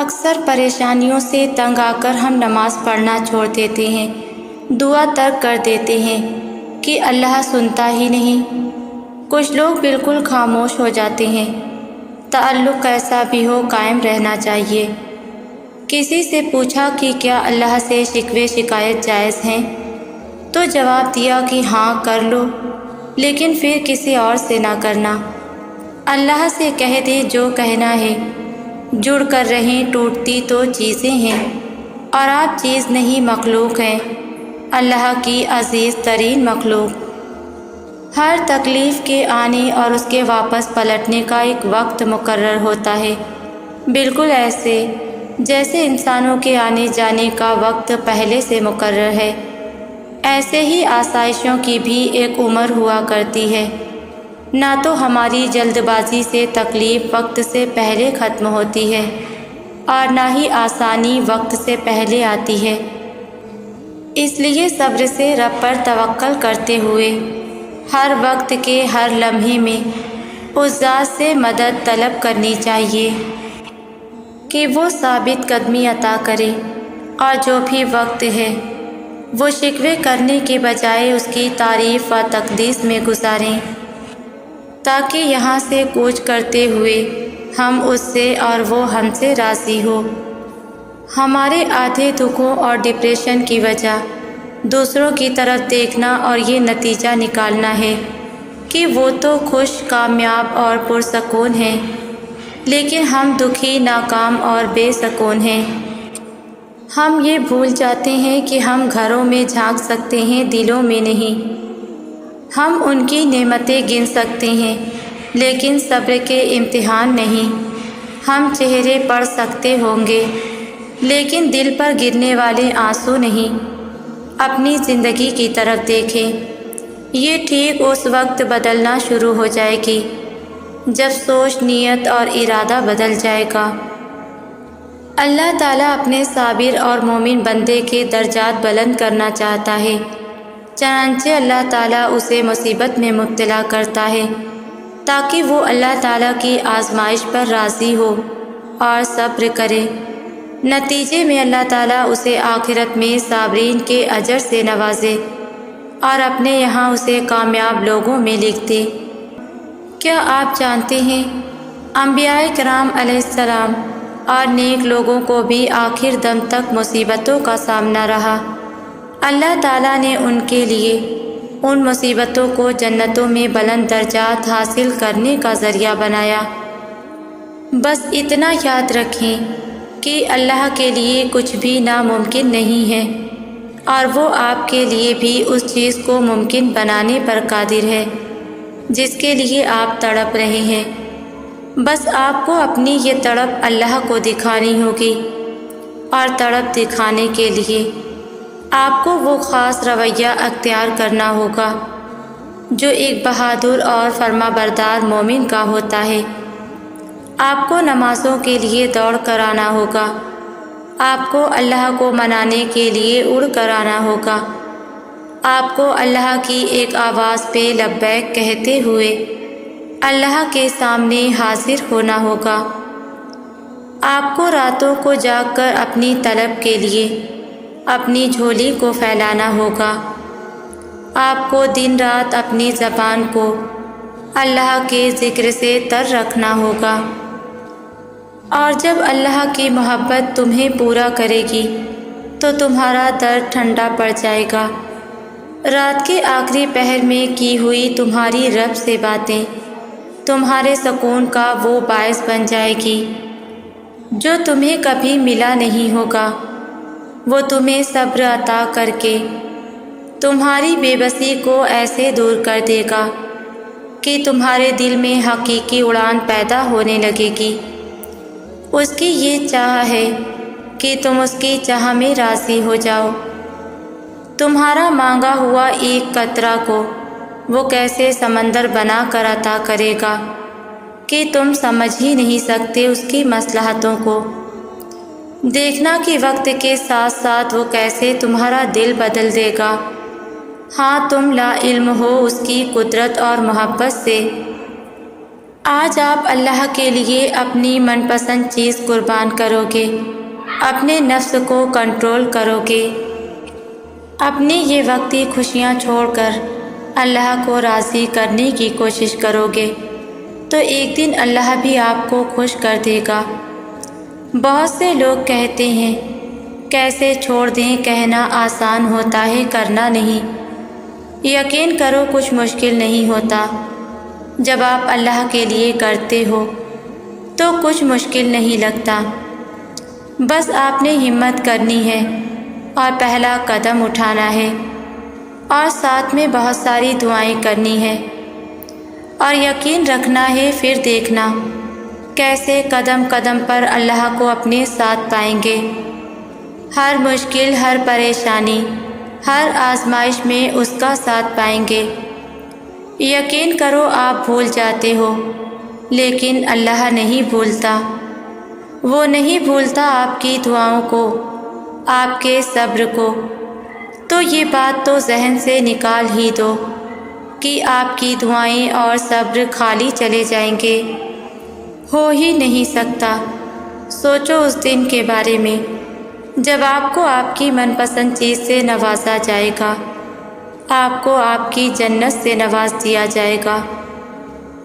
اکثر پریشانیوں سے تنگ آ کر ہم نماز پڑھنا چھوڑ دیتے ہیں، دعا ترک کر دیتے ہیں کہ اللہ سنتا ہی نہیں۔ کچھ لوگ بالکل خاموش ہو جاتے ہیں۔ تعلق کیسا بھی ہو قائم رہنا چاہیے۔ کسی سے پوچھا کہ کیا اللہ سے شکوے شکایت جائز ہیں؟ تو جواب دیا کہ ہاں کر لو، لیکن پھر کسی اور سے نہ کرنا۔ اللہ سے کہہ دے جو کہنا ہے۔ جڑ کر رہیں، ٹوٹتی تو چیزیں ہیں، اور آپ چیز نہیں مخلوق ہیں، اللہ کی عزیز ترین مخلوق۔ ہر تکلیف کے آنے اور اس کے واپس پلٹنے کا ایک وقت مقرر ہوتا ہے، بالکل ایسے جیسے انسانوں کے آنے جانے کا وقت پہلے سے مقرر ہے۔ ایسے ہی آسائشوں کی بھی ایک عمر ہوا کرتی ہے۔ نہ تو ہماری جلد بازی سے تکلیف وقت سے پہلے ختم ہوتی ہے، اور نہ ہی آسانی وقت سے پہلے آتی ہے۔ اس لیے صبر سے رب پر توکل کرتے ہوئے ہر وقت کے ہر لمحے میں اس ذات سے مدد طلب کرنی چاہیے کہ وہ ثابت قدمی عطا کرے، اور جو بھی وقت ہے وہ شکوے کرنے کے بجائے اس کی تعریف و تقدیس میں گزاریں، تاکہ یہاں سے کوچ کرتے ہوئے ہم اس سے اور وہ ہم سے راضی ہو۔ ہمارے آدھے دکھوں اور ڈپریشن کی وجہ دوسروں کی طرف دیکھنا اور یہ نتیجہ نکالنا ہے کہ وہ تو خوش، کامیاب اور پرسکون ہیں، لیکن ہم دکھی، ناکام اور بے سکون ہیں۔ ہم یہ بھول جاتے ہیں کہ ہم گھروں میں جھانک سکتے ہیں، دلوں میں نہیں۔ ہم ان کی نعمتیں گن سکتے ہیں، لیکن صبر کے امتحان نہیں۔ ہم چہرے پڑھ سکتے ہوں گے، لیکن دل پر گرنے والے آنسو نہیں۔ اپنی زندگی کی طرف دیکھیں، یہ ٹھیک اس وقت بدلنا شروع ہو جائے گی جب سوچ، نیت اور ارادہ بدل جائے گا۔ اللہ تعالیٰ اپنے صابر اور مومن بندے کے درجات بلند کرنا چاہتا ہے، چنانچہ اللہ تعالیٰ اسے مصیبت میں مبتلا کرتا ہے تاکہ وہ اللہ تعالیٰ کی آزمائش پر راضی ہو اور صبر کرے۔ نتیجے میں اللہ تعالیٰ اسے آخرت میں صابرین کے اجر سے نوازے اور اپنے یہاں اسے کامیاب لوگوں میں لکھ دے۔ کیا آپ جانتے ہیں انبیاء کرام علیہ السلام اور نیک لوگوں کو بھی آخر دم تک مصیبتوں کا سامنا رہا۔ اللہ تعالیٰ نے ان کے لیے ان مصیبتوں کو جنتوں میں بلند درجات حاصل کرنے کا ذریعہ بنایا۔ بس اتنا یاد رکھیں کہ اللہ کے لیے کچھ بھی ناممکن نہیں ہے، اور وہ آپ کے لیے بھی اس چیز کو ممکن بنانے پر قادر ہے جس کے لیے آپ تڑپ رہے ہیں۔ بس آپ کو اپنی یہ تڑپ اللہ کو دکھانی ہوگی، اور تڑپ دکھانے کے لیے آپ کو وہ خاص رویہ اختیار کرنا ہوگا جو ایک بہادر اور فرما بردار مومن کا ہوتا ہے۔ آپ کو نمازوں کے لیے دوڑ کر آنا ہوگا، آپ کو اللہ کو منانے کے لیے اڑ کر آنا ہوگا، آپ کو اللہ کی ایک آواز پہ لبیک کہتے ہوئے اللہ کے سامنے حاضر ہونا ہوگا۔ آپ کو راتوں کو جاگ کر اپنی طلب کے لیے اپنی جھولی کو پھیلانا ہوگا۔ آپ کو دن رات اپنی زبان کو اللہ کے ذکر سے تر رکھنا ہوگا، اور جب اللہ کی محبت تمہیں پورا کرے گی تو تمہارا درد ٹھنڈا پڑ جائے گا۔ رات کے آخری پہر میں کی ہوئی تمہاری رب سے باتیں تمہارے سکون کا وہ باعث بن جائے گی جو تمہیں کبھی ملا نہیں ہوگا۔ وہ تمہیں صبر عطا کر کے تمہاری بے بسی کو ایسے دور کر دے گا کہ تمہارے دل میں حقیقی اڑان پیدا ہونے لگے گی۔ اس کی یہ چاہ ہے کہ تم اس کی چاہ میں راضی ہو جاؤ۔ تمہارا مانگا ہوا ایک قطرہ کو وہ کیسے سمندر بنا کر عطا کرے گا کہ تم سمجھ ہی نہیں سکتے اس کی مصلحتوں کو۔ دیکھنا کہ وقت کے ساتھ ساتھ وہ کیسے تمہارا دل بدل دے گا۔ ہاں تم لا علم ہو اس کی قدرت اور محبت سے، آج آپ اللہ کے لیے اپنی من پسند چیز قربان کرو گے، اپنے نفس کو کنٹرول کرو گے، اپنی یہ وقتی خوشیاں چھوڑ کر اللہ کو راضی کرنے کی کوشش کرو گے تو ایک دن اللہ بھی آپ کو خوش کر دے گا۔ بہت سے لوگ کہتے ہیں کیسے چھوڑ دیں، کہنا آسان ہوتا ہے، کرنا نہیں۔ یقین کرو کچھ مشکل نہیں ہوتا۔ جب آپ اللہ کے لیے کرتے ہو تو کچھ مشکل نہیں لگتا، بس آپ نے ہمت کرنی ہے اور پہلا قدم اٹھانا ہے، اور ساتھ میں بہت ساری دعائیں کرنی ہے، اور یقین رکھنا ہے، پھر دیکھنا کیسے قدم قدم پر اللہ کو اپنے ساتھ پائیں گے۔ ہر مشکل، ہر پریشانی، ہر آزمائش میں اس کا ساتھ پائیں گے۔ یقین کرو آپ بھول جاتے ہو، لیکن اللہ نہیں بھولتا۔ وہ نہیں بھولتا آپ کی دعاؤں کو، آپ کے صبر کو۔ تو یہ بات تو ذہن سے نکال ہی دو کہ آپ کی دعائیں اور صبر خالی چلے جائیں گے، ہو ہی نہیں سکتا۔ سوچو اس دن کے بارے میں جب آپ کو آپ کی من پسند چیز سے نوازا جائے گا، آپ کو آپ کی جنت سے نواز دیا جائے گا۔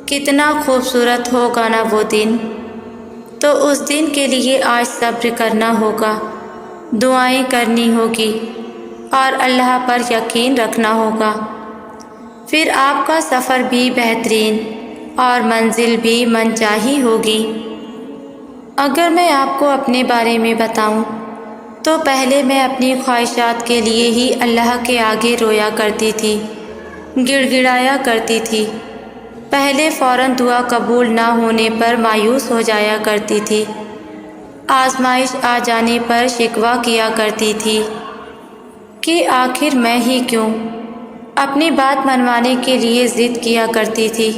کتنا خوبصورت ہوگا نا وہ دن۔ تو اس دن کے لیے آج صبر کرنا ہوگا، دعائیں کرنی ہوگی اور اللہ پر یقین رکھنا ہوگا۔ پھر آپ کا سفر بھی بہترین اور منزل بھی منچاہی ہوگی۔ اگر میں آپ کو اپنے بارے میں بتاؤں تو پہلے میں اپنی خواہشات کے لیے ہی اللہ کے آگے رویا کرتی تھی، گڑ گڑایا کرتی تھی۔ پہلے فوراً دعا قبول نہ ہونے پر مایوس ہو جایا کرتی تھی، آزمائش آ جانے پر شکوہ کیا کرتی تھی کہ آخر میں ہی کیوں، اپنی بات منوانے کے لیے ضد کیا کرتی تھی۔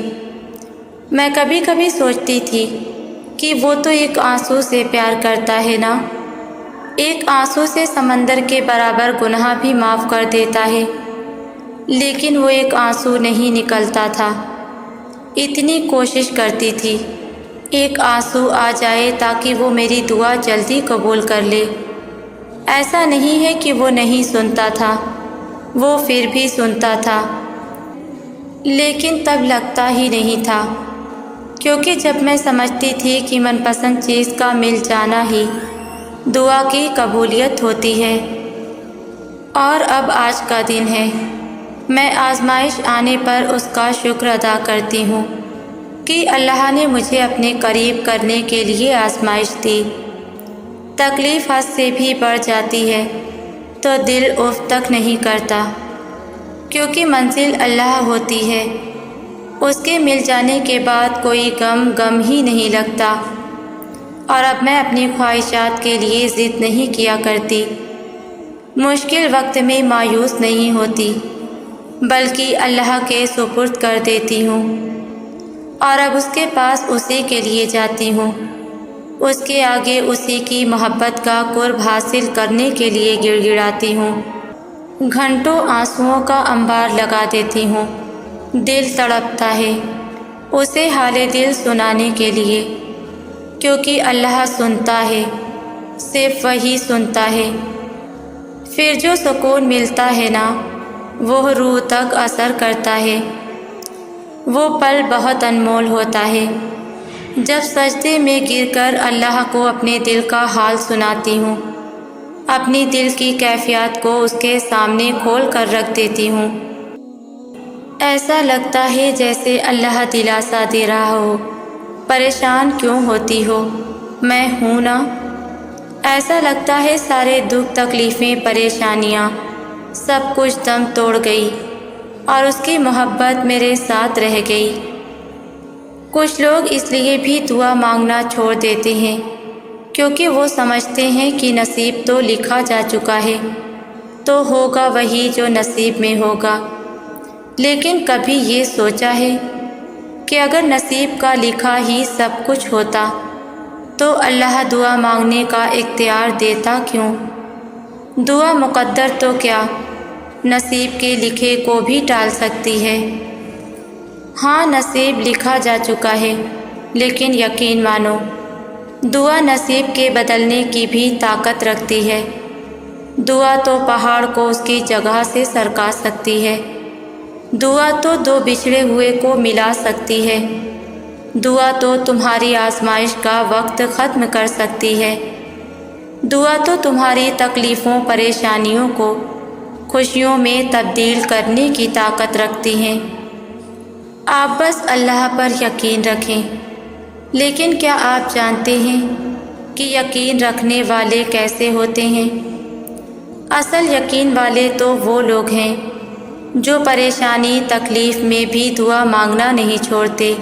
میں کبھی کبھی سوچتی تھی کہ وہ تو ایک آنسو سے پیار کرتا ہے نا، ایک آنسو سے سمندر کے برابر گناہ بھی معاف کر دیتا ہے، لیکن وہ ایک آنسو نہیں نکلتا تھا۔ اتنی کوشش کرتی تھی ایک آنسو آ جائے تاکہ وہ میری دعا جلدی قبول کر لے۔ ایسا نہیں ہے کہ وہ نہیں سنتا تھا، وہ پھر بھی سنتا تھا، لیکن تب لگتا ہی نہیں تھا، کیونکہ جب میں سمجھتی تھی کہ من پسند چیز کا مل جانا ہی دعا کی قبولیت ہوتی ہے۔ اور اب آج کا دن ہے، میں آزمائش آنے پر اس کا شکر ادا کرتی ہوں کہ اللہ نے مجھے اپنے قریب کرنے کے لیے آزمائش دی۔ تکلیف حد سے بھی بڑھ جاتی ہے تو دل اف تک نہیں کرتا، کیونکہ منزل اللہ ہوتی ہے۔ اس کے مل جانے کے بعد کوئی غم ہی نہیں لگتا۔ اور اب میں اپنی خواہشات کے لیے ضد نہیں کیا کرتی، مشکل وقت میں مایوس نہیں ہوتی، بلکہ اللہ کے سپرد کر دیتی ہوں، اور اب اس کے پاس اسی کے لیے جاتی ہوں، اس کے آگے اسی کی محبت کا قرب حاصل کرنے کے لیے گڑ گڑاتی ہوں، گھنٹوں آنسوؤں کا انبار لگا دیتی ہوں۔ دل تڑپتا ہے اسے حال دل سنانے کے لیے، کیونکہ اللہ سنتا ہے، صرف وہی سنتا ہے۔ پھر جو سکون ملتا ہے نا، وہ روح تک اثر کرتا ہے۔ وہ پل بہت انمول ہوتا ہے جب سجدے میں گر کر اللہ کو اپنے دل کا حال سناتی ہوں، اپنی دل کی کیفیات کو اس کے سامنے کھول کر رکھ دیتی ہوں۔ ایسا لگتا ہے جیسے اللہ دلاسا دے رہا ہو، پریشان کیوں ہوتی ہو، میں ہوں نا۔ ایسا لگتا ہے سارے دکھ، تکلیفیں، پریشانیاں سب کچھ دم توڑ گئی اور اس کی محبت میرے ساتھ رہ گئی۔ کچھ لوگ اس لیے بھی دعا مانگنا چھوڑ دیتے ہیں کیونکہ وہ سمجھتے ہیں کہ نصیب تو لکھا جا چکا ہے، تو ہوگا وہی جو نصیب میں ہوگا۔ لیکن کبھی یہ سوچا ہے کہ اگر نصیب کا لکھا ہی سب کچھ ہوتا تو اللہ دعا مانگنے کا اختیار دیتا کیوں؟ دعا مقدر تو کیا نصیب کے لکھے کو بھی ٹال سکتی ہے۔ ہاں نصیب لکھا جا چکا ہے، لیکن یقین مانو دعا نصیب کے بدلنے کی بھی طاقت رکھتی ہے۔ دعا تو پہاڑ کو اس کی جگہ سے سرکا سکتی ہے۔ دعا تو دو بچھڑے ہوئے کو ملا سکتی ہے۔ دعا تو تمہاری آزمائش کا وقت ختم کر سکتی ہے۔ دعا تو تمہاری تکلیفوں پریشانیوں کو خوشیوں میں تبدیل کرنے کی طاقت رکھتی ہیں۔ آپ بس اللہ پر یقین رکھیں۔ لیکن کیا آپ جانتے ہیں کہ یقین رکھنے والے کیسے ہوتے ہیں؟ اصل یقین والے تو وہ لوگ ہیں جو پریشانی تکلیف میں بھی دعا مانگنا نہیں چھوڑتے۔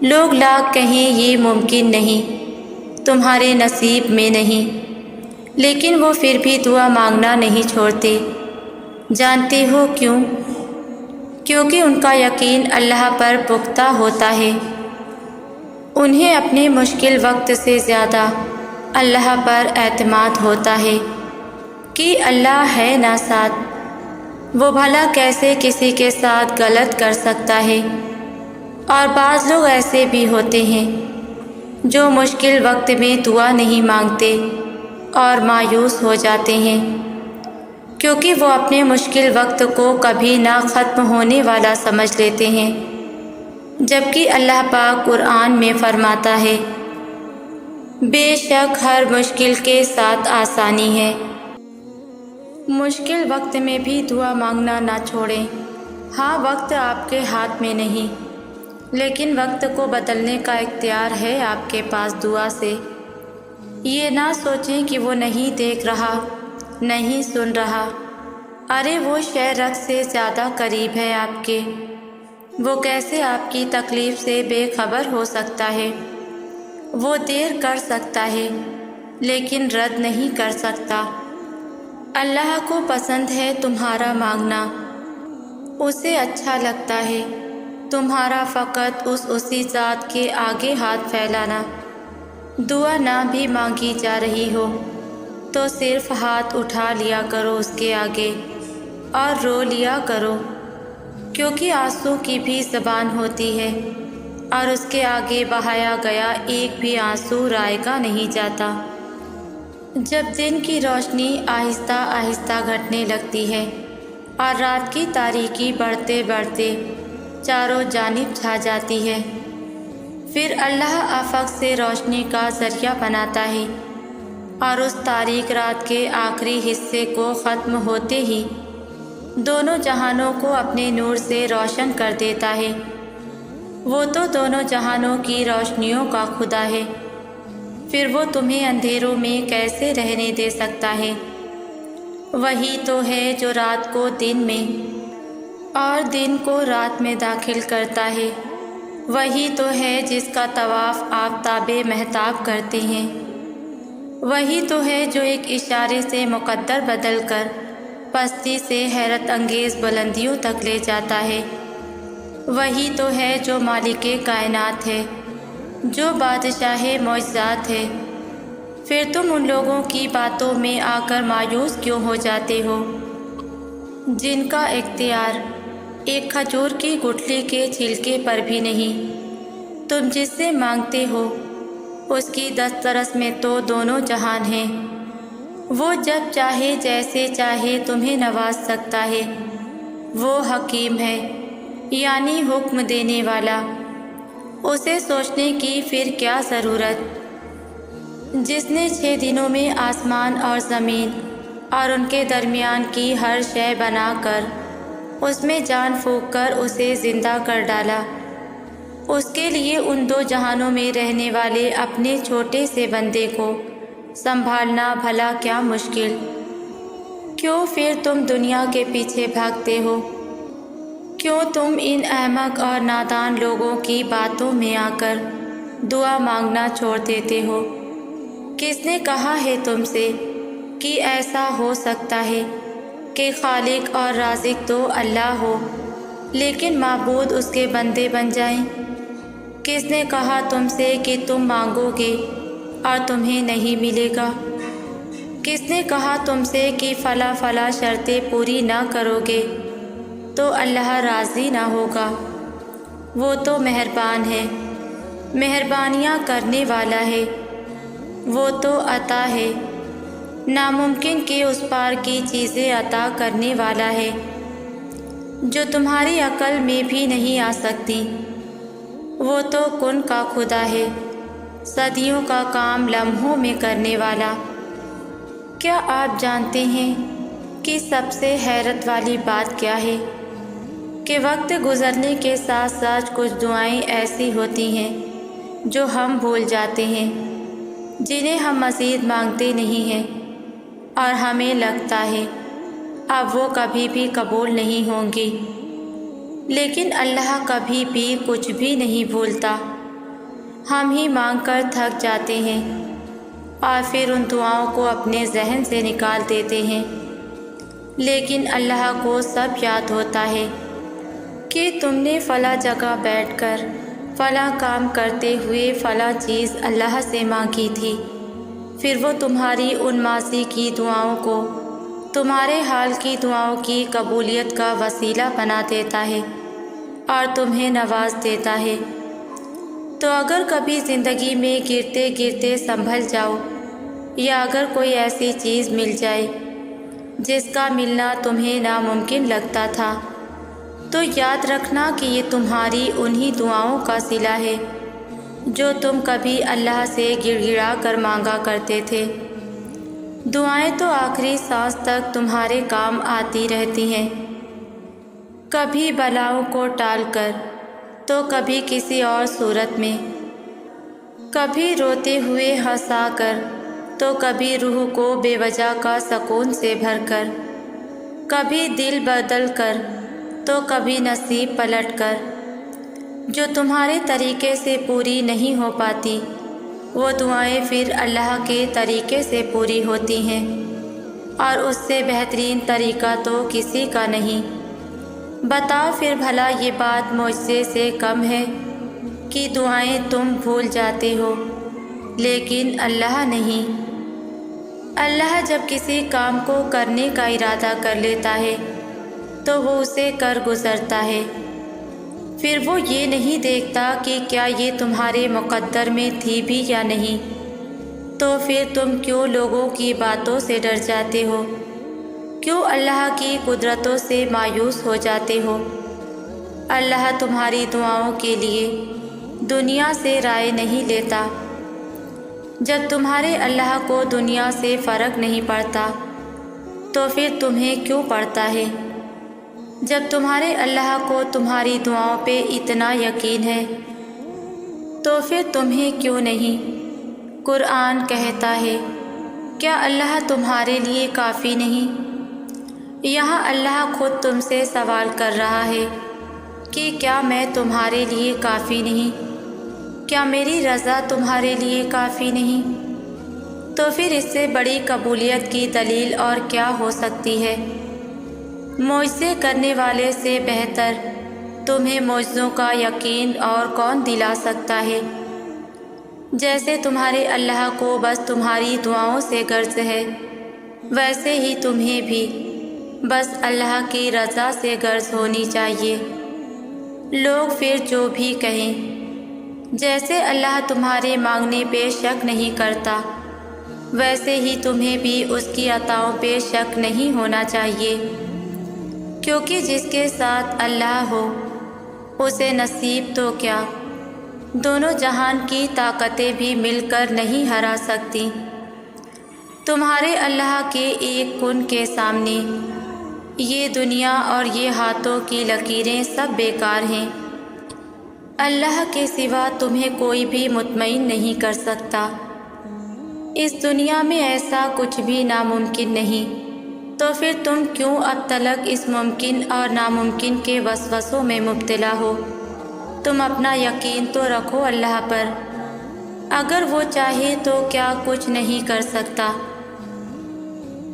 لوگ لاکھ کہیں یہ ممکن نہیں، تمہارے نصیب میں نہیں، لیکن وہ پھر بھی دعا مانگنا نہیں چھوڑتے۔ جانتے ہو کیوں؟ کیونکہ ان کا یقین اللہ پر پختہ ہوتا ہے۔ انہیں اپنے مشکل وقت سے زیادہ اللہ پر اعتماد ہوتا ہے کہ اللہ ہے نا ساتھ، وہ بھلا کیسے کسی کے ساتھ غلط کر سکتا ہے۔ اور بعض لوگ ایسے بھی ہوتے ہیں جو مشکل وقت میں دعا نہیں مانگتے اور مایوس ہو جاتے ہیں، کیونکہ وہ اپنے مشکل وقت کو کبھی نہ ختم ہونے والا سمجھ لیتے ہیں، جبکہ اللہ پاک قرآن میں فرماتا ہے، بے شک ہر مشکل کے ساتھ آسانی ہے۔ مشکل وقت میں بھی دعا مانگنا نہ چھوڑیں۔ ہاں وقت آپ کے ہاتھ میں نہیں، لیکن وقت کو بدلنے کا اختیار ہے آپ کے پاس دعا سے۔ یہ نہ سوچیں کہ وہ نہیں دیکھ رہا، نہیں سن رہا۔ ارے وہ شے رگ سے زیادہ قریب ہے آپ کے، وہ کیسے آپ کی تکلیف سے بے خبر ہو سکتا ہے؟ وہ دیر کر سکتا ہے لیکن رد نہیں کر سکتا۔ اللہ کو پسند ہے تمہارا مانگنا، اسے اچھا لگتا ہے تمہارا فقط اسی ذات کے آگے ہاتھ پھیلانا۔ دعا نہ بھی مانگی جا رہی ہو تو صرف ہاتھ اٹھا لیا کرو اس کے آگے اور رو لیا کرو، کیونکہ آنسو کی بھی زبان ہوتی ہے اور اس کے آگے بہایا گیا ایک بھی آنسو رائگاں نہیں جاتا۔ جب دن کی روشنی آہستہ آہستہ گھٹنے لگتی ہے اور رات کی تاریکی بڑھتے بڑھتے چاروں جانب چھا جاتی ہے، پھر اللہ افق سے روشنی کا ذریعہ بناتا ہے اور اس تاریک رات کے آخری حصے کو ختم ہوتے ہی دونوں جہانوں کو اپنے نور سے روشن کر دیتا ہے۔ وہ تو دونوں جہانوں کی روشنیوں کا خدا ہے، پھر وہ تمہیں اندھیروں میں کیسے رہنے دے سکتا ہے؟ وہی تو ہے جو رات کو دن میں اور دن کو رات میں داخل کرتا ہے۔ وہی تو ہے جس کا طواف آفتاب مہتاب کرتے ہیں۔ وہی تو ہے جو ایک اشارے سے مقدر بدل کر پستی سے حیرت انگیز بلندیوں تک لے جاتا ہے۔ وہی تو ہے جو مالک کائنات ہے، جو بادشاہ معجزات ہے۔ پھر تم ان لوگوں کی باتوں میں آ کر مایوس کیوں ہو جاتے ہو جن کا اختیار ایک کھجور کی گٹھلی کے چھلکے پر بھی نہیں؟ تم جس سے مانگتے ہو اس کی دسترس میں تو دونوں جہان ہیں۔ وہ جب چاہے جیسے چاہے تمہیں نواز سکتا ہے۔ وہ حکیم ہے، یعنی حکم دینے والا، اسے سوچنے کی پھر کیا ضرورت؟ جس نے 6 دنوں میں آسمان اور زمین اور ان کے درمیان کی ہر شے بنا کر اس میں جان پھونک کر اسے زندہ کر ڈالا، اس کے لیے ان 2 جہانوں میں رہنے والے اپنے چھوٹے سے بندے کو سنبھالنا بھلا کیا مشکل؟ کیوں پھر تم دنیا کے پیچھے بھاگتے ہو؟ کیوں تم ان احمق اور نادان لوگوں کی باتوں میں آ کر دعا مانگنا چھوڑ دیتے ہو؟ کس نے کہا ہے تم سے کہ ایسا ہو سکتا ہے کہ خالق اور رازق تو اللہ ہو لیکن معبود اس کے بندے بن جائیں؟ کس نے کہا تم سے کہ تم مانگو گے اور تمہیں نہیں ملے گا؟ کس نے کہا تم سے کہ فلاں شرطیں پوری نہ کرو گے تو اللہ راضی نہ ہوگا؟ وہ تو مہربان ہے، مہربانیاں کرنے والا ہے، وہ تو عطا ہے، ناممکن کے اس پار کی چیزیں عطا کرنے والا ہے، جو تمہاری عقل میں بھی نہیں آ سکتی۔ وہ تو کن کا خدا ہے، صدیوں کا کام لمحوں میں کرنے والا۔ کیا آپ جانتے ہیں کہ سب سے حیرت والی بات کیا ہے؟ کہ وقت گزرنے کے ساتھ ساتھ کچھ دعائیں ایسی ہوتی ہیں جو ہم بھول جاتے ہیں، جنہیں ہم مزید مانگتے نہیں ہیں، اور ہمیں لگتا ہے اب وہ کبھی بھی قبول نہیں ہوں گی۔ لیکن اللہ کبھی بھی کچھ بھی نہیں بھولتا۔ ہم ہی مانگ کر تھک جاتے ہیں اور پھر ان دعاؤں کو اپنے ذہن سے نکال دیتے ہیں، لیکن اللہ کو سب یاد ہوتا ہے کہ تم نے فلاں جگہ بیٹھ کر فلاں کام کرتے ہوئے فلاں چیز اللہ سے مانگی تھی۔ پھر وہ تمہاری ان ماضی کی دعاؤں کو تمہارے حال کی دعاؤں کی قبولیت کا وسیلہ بنا دیتا ہے اور تمہیں نواز دیتا ہے۔ تو اگر کبھی زندگی میں گرتے گرتے سنبھل جاؤ، یا اگر کوئی ایسی چیز مل جائے جس کا ملنا تمہیں ناممکن لگتا تھا، تو یاد رکھنا کہ یہ تمہاری انہی دعاؤں کا صلہ ہے جو تم کبھی اللہ سے گڑ گڑا کر مانگا کرتے تھے۔ دعائیں تو آخری سانس تک تمہارے کام آتی رہتی ہیں، کبھی بلاؤں کو ٹال کر تو کبھی کسی اور صورت میں، کبھی روتے ہوئے ہنسا کر تو کبھی روح کو بے وجہ کا سکون سے بھر کر، کبھی دل بدل کر تو کبھی نصیب پلٹ کر۔ جو تمہارے طریقے سے پوری نہیں ہو پاتی، وہ دعائیں پھر اللہ کے طریقے سے پوری ہوتی ہیں، اور اس سے بہترین طریقہ تو کسی کا نہیں۔ بتاؤ پھر بھلا یہ بات معجزے سے کم ہے کہ دعائیں تم بھول جاتے ہو لیکن اللہ نہیں۔ اللہ جب کسی کام کو کرنے کا ارادہ کر لیتا ہے تو وہ اسے کر گزرتا ہے۔ پھر وہ یہ نہیں دیکھتا کہ کیا یہ تمہارے مقدر میں تھی بھی یا نہیں۔ تو پھر تم کیوں لوگوں کی باتوں سے ڈر جاتے ہو؟ کیوں اللہ کی قدرتوں سے مایوس ہو جاتے ہو؟ اللہ تمہاری دعاؤں کے لیے دنیا سے رائے نہیں لیتا۔ جب تمہارے اللہ کو دنیا سے فرق نہیں پڑتا تو پھر تمہیں کیوں پڑتا ہے؟ جب تمہارے اللہ کو تمہاری دعاؤں پہ اتنا یقین ہے تو پھر تمہیں کیوں نہیں؟ قرآن کہتا ہے، کیا اللہ تمہارے لیے کافی نہیں؟ یہاں اللہ خود تم سے سوال کر رہا ہے کہ کیا میں تمہارے لیے کافی نہیں؟ کیا میری رضا تمہارے لیے کافی نہیں؟ تو پھر اس سے بڑی قبولیت کی دلیل اور کیا ہو سکتی ہے؟ معجزے کرنے والے سے بہتر تمہیں معجزوں کا یقین اور کون دلا سکتا ہے؟ جیسے تمہارے اللہ کو بس تمہاری دعاؤں سے غرض ہے، ویسے ہی تمہیں بھی بس اللہ کی رضا سے غرض ہونی چاہیے۔ لوگ پھر جو بھی کہیں، جیسے اللہ تمہارے مانگنے پہ شک نہیں کرتا، ویسے ہی تمہیں بھی اس کی عطاؤں پہ شک نہیں ہونا چاہیے، کیونکہ جس کے ساتھ اللہ ہو اسے نصیب تو کیا، دونوں جہان کی طاقتیں بھی مل کر نہیں ہرا سکتی۔ تمہارے اللہ کے ایک کن کے سامنے یہ دنیا اور یہ ہاتھوں کی لکیریں سب بیکار ہیں۔ اللہ کے سوا تمہیں کوئی بھی مطمئن نہیں کر سکتا۔ اس دنیا میں ایسا کچھ بھی ناممکن نہیں، تو پھر تم کیوں اب تلک اس ممکن اور ناممکن کے وسوسوں میں مبتلا ہو؟ تم اپنا یقین تو رکھو اللہ پر، اگر وہ چاہے تو کیا کچھ نہیں کر سکتا۔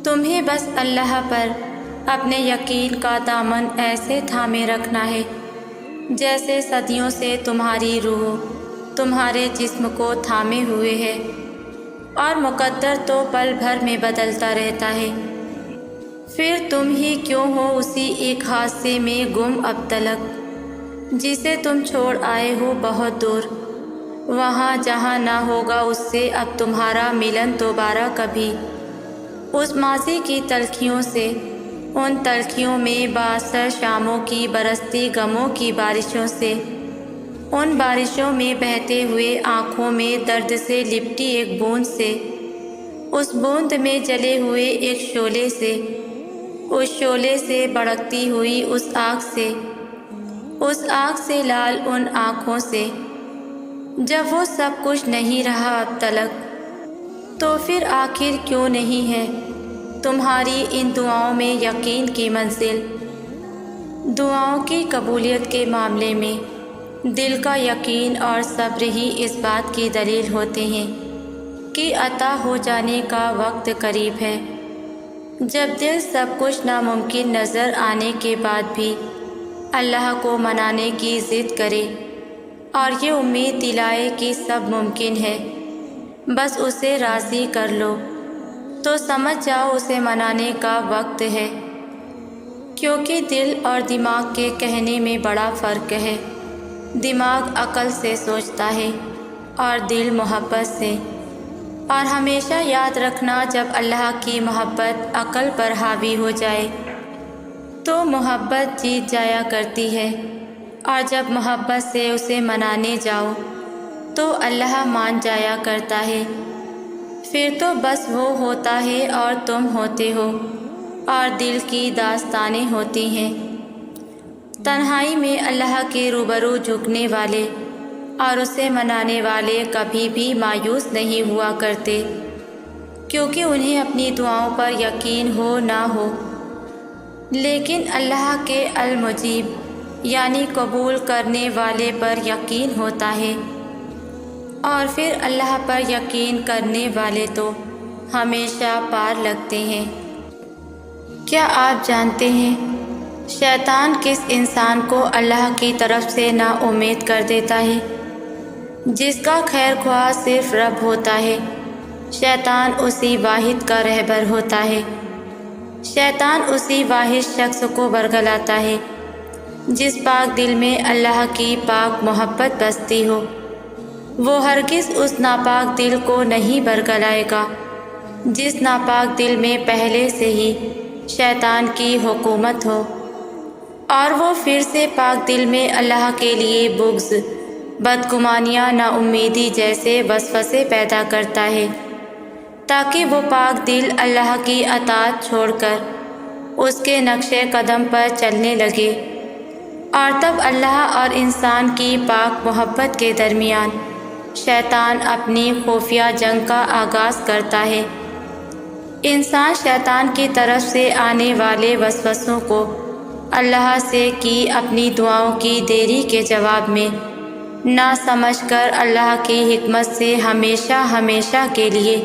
تمہیں بس اللہ پر اپنے یقین کا دامن ایسے تھامے رکھنا ہے جیسے صدیوں سے تمہاری روح تمہارے جسم کو تھامے ہوئے ہے، اور مقدر تو پل بھر میں بدلتا رہتا ہے۔ پھر تم ہی کیوں ہو اسی ایک حادثے میں گم اب تلک؟ جسے تم چھوڑ آئے ہو بہت دور، وہاں جہاں نہ ہوگا اس سے اب تمہارا ملن دوبارہ کبھی۔ اس ماضی کی تلخیوں سے، ان تلخیوں میں بااثر شاموں کی برستی غموں کی بارشوں سے، ان بارشوں میں بہتے ہوئے آنکھوں میں درد سے لپٹی ایک بوند سے، اس بوند میں جلے ہوئے ایک شعلے سے، اس شعلے سے بھڑکتی ہوئی اس آگ سے، اس آگ سے لال ان آنکھوں سے۔ جب وہ سب کچھ نہیں رہا اب تلک، تو پھر آخر کیوں نہیں ہے تمہاری ان دعاؤں میں یقین کی منزل؟ دعاؤں کی قبولیت کے معاملے میں دل کا یقین اور صبر ہی اس بات کی دلیل ہوتے ہیں کہ عطا ہو جانے کا وقت قریب ہے۔ جب دل سب کچھ ناممکن نظر آنے کے بعد بھی اللہ کو منانے کی ضد کرے اور یہ امید دلائے کہ سب ممکن ہے، بس اسے راضی کر لو، تو سمجھ جاؤ اسے منانے کا وقت ہے۔ کیونکہ دل اور دماغ کے کہنے میں بڑا فرق ہے۔ دماغ عقل سے سوچتا ہے اور دل محبت سے۔ اور ہمیشہ یاد رکھنا، جب اللہ کی محبت عقل پر حاوی ہو جائے تو محبت جیت جایا کرتی ہے، اور جب محبت سے اسے منانے جاؤ تو اللہ مان جایا کرتا ہے۔ پھر تو بس وہ ہوتا ہے اور تم ہوتے ہو، اور دل کی داستانیں ہوتی ہیں۔ تنہائی میں اللہ کے روبرو جھکنے والے اور اسے منانے والے کبھی بھی مایوس نہیں ہوا کرتے، کیونکہ انہیں اپنی دعاؤں پر یقین ہو نہ ہو، لیکن اللہ کے المجیب یعنی قبول کرنے والے پر یقین ہوتا ہے۔ اور پھر اللہ پر یقین کرنے والے تو ہمیشہ پار لگتے ہیں۔ کیا آپ جانتے ہیں شیطان کس انسان کو اللہ کی طرف سے نا امید کر دیتا ہے؟ جس کا خیر خواہ صرف رب ہوتا ہے، شیطان اسی واحد کا رہبر ہوتا ہے۔ شیطان اسی واحد شخص کو برگلاتا ہے جس پاک دل میں اللہ کی پاک محبت بستی ہو۔ وہ ہرگز اس ناپاک دل کو نہیں برگلائے گا جس ناپاک دل میں پہلے سے ہی شیطان کی حکومت ہو، اور وہ پھر سے پاک دل میں اللہ کے لیے بغض، بدگمانیاں، نا امیدی جیسے وسوسے پیدا کرتا ہے، تاکہ وہ پاک دل اللہ کی اطاعت چھوڑ کر اس کے نقش قدم پر چلنے لگے، اور تب اللہ اور انسان کی پاک محبت کے درمیان شیطان اپنی خفیہ جنگ کا آغاز کرتا ہے۔ انسان شیطان کی طرف سے آنے والے وسوسوں کو اللہ سے کی اپنی دعاؤں کی دیری کے جواب میں نہ سمجھ کر اللہ کی حکمت سے ہمیشہ ہمیشہ کے لیے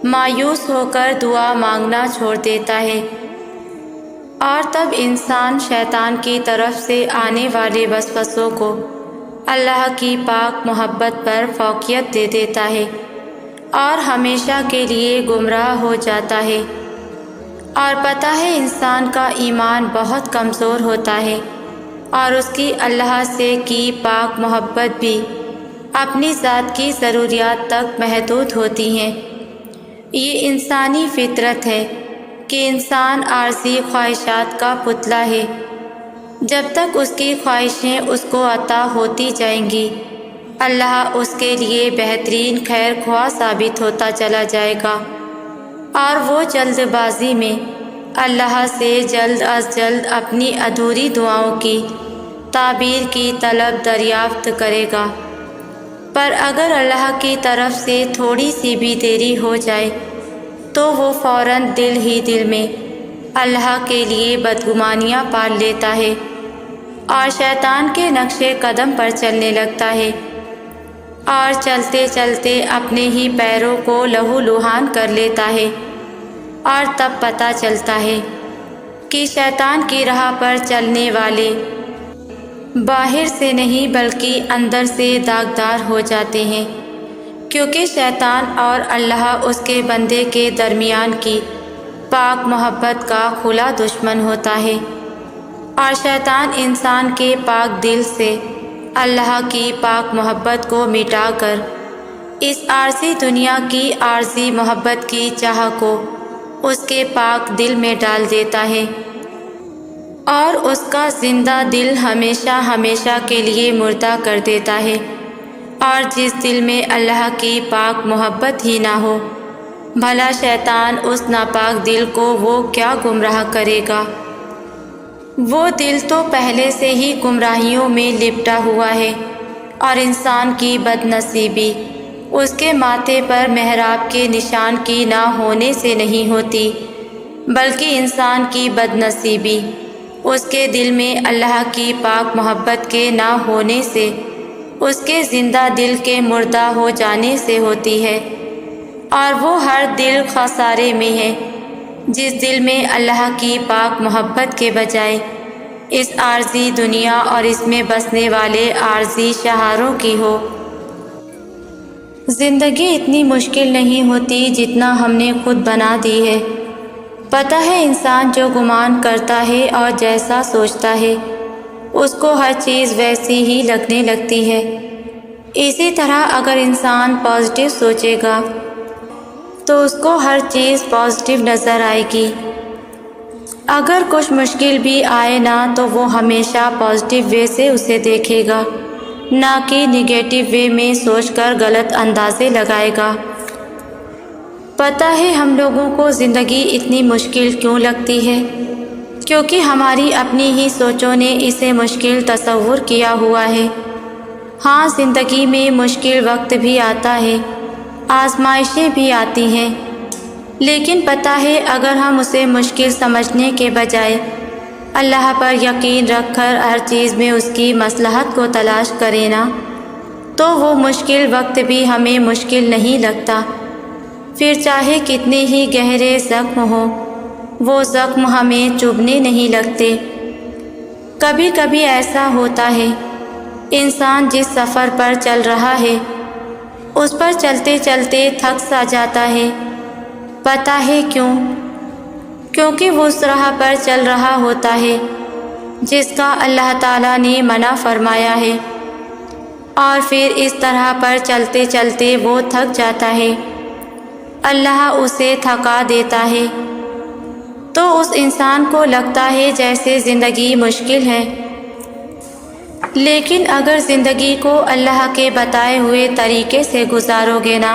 مایوس ہو کر دعا مانگنا چھوڑ دیتا ہے، اور تب انسان شیطان کی طرف سے آنے والے وسوسوں کو اللہ کی پاک محبت پر فوقیت دے دیتا ہے اور ہمیشہ کے لیے گمراہ ہو جاتا ہے۔ اور پتہ ہے انسان کا ایمان بہت کمزور ہوتا ہے، اور اس کی اللہ سے کی پاک محبت بھی اپنی ذات کی ضروریات تک محدود ہوتی ہیں۔ یہ انسانی فطرت ہے کہ انسان عارضی خواہشات کا پتلا ہے۔ جب تک اس کی خواہشیں اس کو عطا ہوتی جائیں گی، اللہ اس کے لیے بہترین خیر خواہ ثابت ہوتا چلا جائے گا، اور وہ جلد بازی میں اللہ سے جلد از جلد اپنی ادھوری دعاؤں کی تعبیر کی طلب دریافت کرے گا۔ پر اگر اللہ کی طرف سے تھوڑی سی بھی دیری ہو جائے تو وہ فوراً دل ہی دل میں اللہ کے لیے بدگمانیاں پال لیتا ہے اور شیطان کے نقش قدم پر چلنے لگتا ہے، اور چلتے چلتے اپنے ہی پیروں کو لہو لہان کر لیتا ہے، اور تب پتہ چلتا ہے کہ شیطان کی راہ پر چلنے والے باہر سے نہیں بلکہ اندر سے داغدار ہو جاتے ہیں، کیونکہ شیطان اور اللہ اس کے بندے کے درمیان کی پاک محبت کا کھلا دشمن ہوتا ہے، اور شیطان انسان کے پاک دل سے اللہ کی پاک محبت کو مٹا کر اس عارضی دنیا کی عارضی محبت کی چاہ کو اس کے پاک دل میں ڈال دیتا ہے، اور اس کا زندہ دل ہمیشہ ہمیشہ کے لیے مردہ کر دیتا ہے۔ اور جس دل میں اللہ کی پاک محبت ہی نہ ہو، بھلا شیطان اس ناپاک دل کو وہ کیا گمراہ کرے گا؟ وہ دل تو پہلے سے ہی گمراہیوں میں لپٹا ہوا ہے، اور انسان کی بد نصیبی اس کے ماتھے پر محراب کے نشان کی نہ ہونے سے نہیں ہوتی، بلکہ انسان کی بد نصیبی اس کے دل میں اللہ کی پاک محبت کے نہ ہونے سے، اس کے زندہ دل کے مردہ ہو جانے سے ہوتی ہے۔ اور وہ ہر دل خسارے میں ہے جس دل میں اللہ کی پاک محبت کے بجائے اس عارضی دنیا اور اس میں بسنے والے عارضی شہاروں کی ہو۔ زندگی اتنی مشکل نہیں ہوتی جتنا ہم نے خود بنا دی ہے۔ پتہ ہے انسان جو گمان کرتا ہے اور جیسا سوچتا ہے اس کو ہر چیز ویسی ہی لگنے لگتی ہے۔ اسی طرح اگر انسان پازیٹیو سوچے گا تو اس کو ہر چیز پازیٹیو نظر آئے گی۔ اگر کچھ مشکل بھی آئے نا تو وہ ہمیشہ پازیٹیو وے سے اسے دیکھے گا، نہ کہ نگیٹو وے میں سوچ کر غلط اندازے لگائے گا۔ پتہ ہے ہم لوگوں کو زندگی اتنی مشکل کیوں لگتی ہے؟ کیونکہ ہماری اپنی ہی سوچوں نے اسے مشکل تصور کیا ہوا ہے۔ ہاں، زندگی میں مشکل وقت بھی آتا ہے، آزمائشیں بھی آتی ہیں، لیکن پتہ ہے اگر ہم اسے مشکل سمجھنے کے بجائے اللہ پر یقین رکھ کر ہر چیز میں اس کی مصلحت کو تلاش کریں نا، تو وہ مشکل وقت بھی ہمیں مشکل نہیں لگتا۔ پھر چاہے کتنے ہی گہرے زخم ہوں، وہ زخم ہمیں چبھنے نہیں لگتے۔ کبھی کبھی ایسا ہوتا ہے انسان جس سفر پر چل رہا ہے اس پر چلتے چلتے تھک سا جاتا ہے۔ پتہ ہے کیوں؟ کیونکہ وہ اس راہ پر چل رہا ہوتا ہے جس کا اللہ تعالیٰ نے منع فرمایا ہے، اور پھر اس طرح پر چلتے چلتے وہ تھک جاتا ہے، اللہ اسے تھکا دیتا ہے، تو اس انسان کو لگتا ہے جیسے زندگی مشکل ہے۔ لیکن اگر زندگی کو اللہ کے بتائے ہوئے طریقے سے گزارو گے نا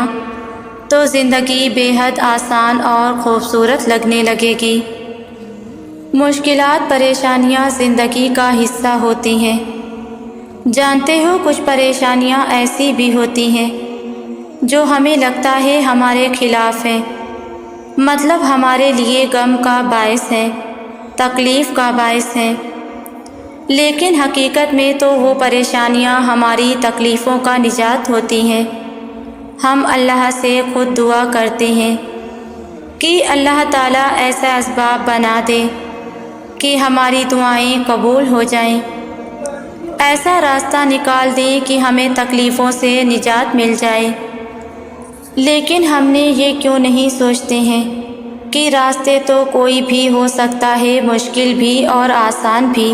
تو زندگی بے حد آسان اور خوبصورت لگنے لگے گی۔ مشکلات، پریشانیاں زندگی کا حصہ ہوتی ہیں۔ جانتے ہو کچھ پریشانیاں ایسی بھی ہوتی ہیں جو ہمیں لگتا ہے ہمارے خلاف ہیں، مطلب ہمارے لیے غم کا باعث ہیں، تکلیف کا باعث ہیں، لیکن حقیقت میں تو وہ پریشانیاں ہماری تکلیفوں کا نجات ہوتی ہیں۔ ہم اللہ سے خود دعا کرتے ہیں کہ اللہ تعالیٰ ایسا اسباب بنا دے کہ ہماری دعائیں قبول ہو جائیں، ایسا راستہ نکال دیں کہ ہمیں تکلیفوں سے نجات مل جائے۔ لیکن ہم نے یہ کیوں نہیں سوچتے ہیں کہ راستے تو کوئی بھی ہو سکتا ہے، مشکل بھی اور آسان بھی،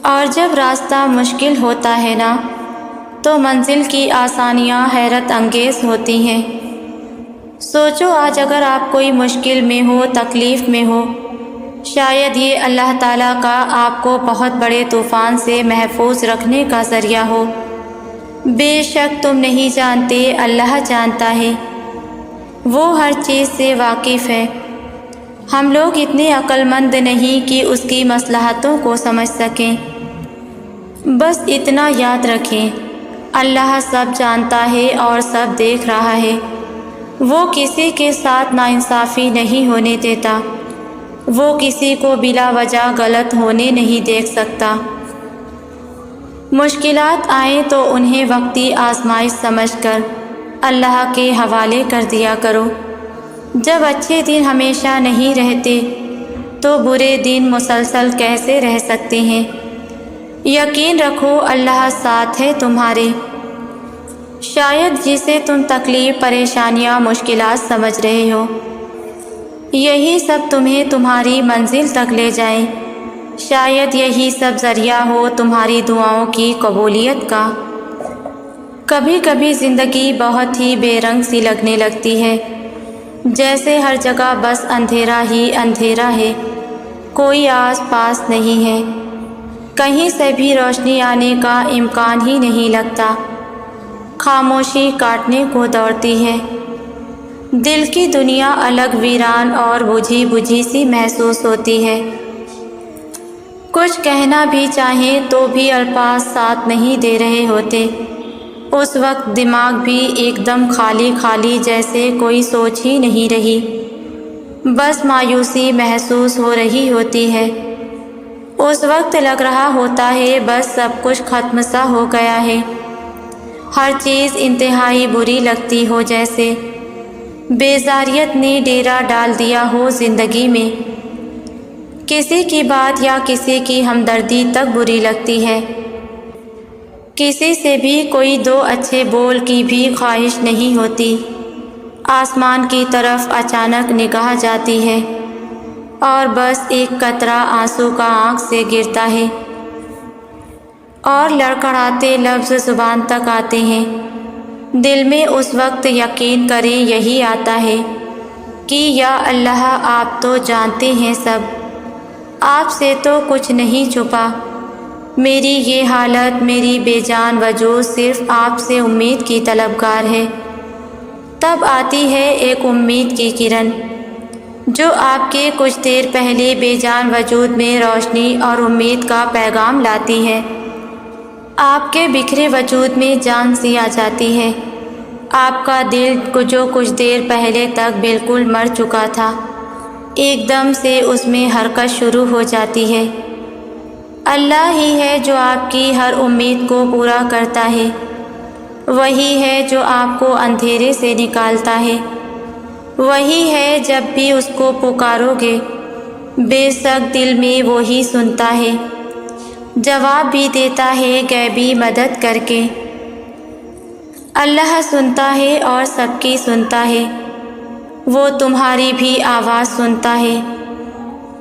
اور جب راستہ مشکل ہوتا ہے نا تو منزل کی آسانیاں حیرت انگیز ہوتی ہیں۔ سوچو آج اگر آپ کوئی مشکل میں ہو، تکلیف میں ہو، شاید یہ اللہ تعالیٰ کا آپ کو بہت بڑے طوفان سے محفوظ رکھنے کا ذریعہ ہو۔ بے شک تم نہیں جانتے، اللہ جانتا ہے، وہ ہر چیز سے واقف ہے۔ ہم لوگ اتنے عقل مند نہیں کہ اس کی مصلحتوں کو سمجھ سکیں۔ بس اتنا یاد رکھیں، اللہ سب جانتا ہے اور سب دیکھ رہا ہے۔ وہ کسی کے ساتھ ناانصافی نہیں ہونے دیتا، وہ کسی کو بلا وجہ غلط ہونے نہیں دیکھ سکتا۔ مشکلات آئیں تو انہیں وقتی آزمائش سمجھ کر اللہ کے حوالے کر دیا کرو۔ جب اچھے دن ہمیشہ نہیں رہتے تو برے دن مسلسل کیسے رہ سکتے ہیں؟ یقین رکھو اللہ ساتھ ہے تمہارے۔ شاید جسے تم تکلیف، پریشانیاں، مشکلات سمجھ رہے ہو، یہی سب تمہیں تمہاری منزل تک لے جائیں، شاید یہی سب ذریعہ ہو تمہاری دعاؤں کی قبولیت کا۔ کبھی کبھی زندگی بہت ہی بے رنگ سی لگنے لگتی ہے، جیسے ہر جگہ بس اندھیرا ہی اندھیرا ہے، کوئی آس پاس نہیں ہے، کہیں سے بھی روشنی آنے کا امکان ہی نہیں لگتا۔ خاموشی کاٹنے کو دوڑتی ہے، دل کی دنیا الگ ویران اور بجھی بجھی سی محسوس ہوتی ہے۔ کچھ کہنا بھی چاہیں تو بھی الفاظ ساتھ نہیں دے رہے ہوتے۔ اس وقت دماغ بھی ایک دم خالی خالی، جیسے کوئی سوچ ہی نہیں رہی، بس مایوسی محسوس ہو رہی ہوتی ہے۔ اس وقت لگ رہا ہوتا ہے بس سب کچھ ختم سا ہو گیا ہے، ہر چیز انتہائی بری لگتی ہو، جیسے بیزاریت نے ڈیرا ڈال دیا ہو زندگی میں۔ کسی کی بات یا کسی کی ہمدردی تک بری لگتی ہے، کسی سے بھی کوئی دو اچھے بول کی بھی خواہش نہیں ہوتی۔ آسمان کی طرف اچانک نگاہ جاتی ہے اور بس ایک قطرہ آنسو کا آنکھ سے گرتا ہے اور لڑکھڑاتے لفظ زبان تک آتے ہیں۔ دل میں اس وقت یقین کریں یہی آتا ہے کہ یا اللہ، آپ تو جانتے ہیں سب، آپ سے تو کچھ نہیں چھپا، میری یہ حالت، میری بے جان وجود صرف آپ سے امید کی طلبگار ہے۔ تب آتی ہے ایک امید کی کرن، جو آپ کے کچھ دیر پہلے بے جان وجود میں روشنی اور امید کا پیغام لاتی ہے۔ آپ کے بکھرے وجود میں جان سی آ جاتی ہے۔ آپ کا دل جو کچھ دیر پہلے تک بالکل مر چکا تھا، ایک دم سے اس میں حرکت شروع ہو جاتی ہے۔ اللہ ہی ہے جو آپ کی ہر امید کو پورا کرتا ہے، وہی ہے جو آپ کو اندھیرے سے نکالتا ہے، وہی ہے جب بھی اس کو پکارو گے بے شک دل میں وہی سنتا ہے، جواب بھی دیتا ہے غیبی مدد کر کے۔ اللہ سنتا ہے اور سب کی سنتا ہے، وہ تمہاری بھی آواز سنتا ہے،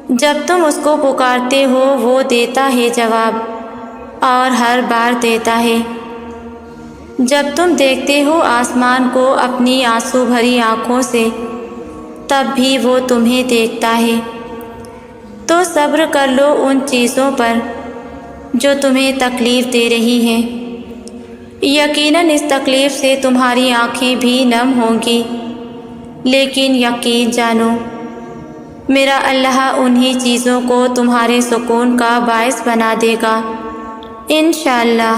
جب تم اس کو پکارتے ہو وہ دیتا ہے جواب، اور ہر بار دیتا ہے۔ جب تم دیکھتے ہو آسمان کو اپنی آنسو بھری آنکھوں سے، تب بھی وہ تمہیں دیکھتا ہے۔ تو صبر کر لو ان چیزوں پر جو تمہیں تکلیف دے رہی ہیں، یقیناً اس تکلیف سے تمہاری آنکھیں بھی نم ہوں گی، لیکن یقین جانو میرا اللہ انہی چیزوں کو تمہارے سکون کا باعث بنا دے گا انشاءاللہ۔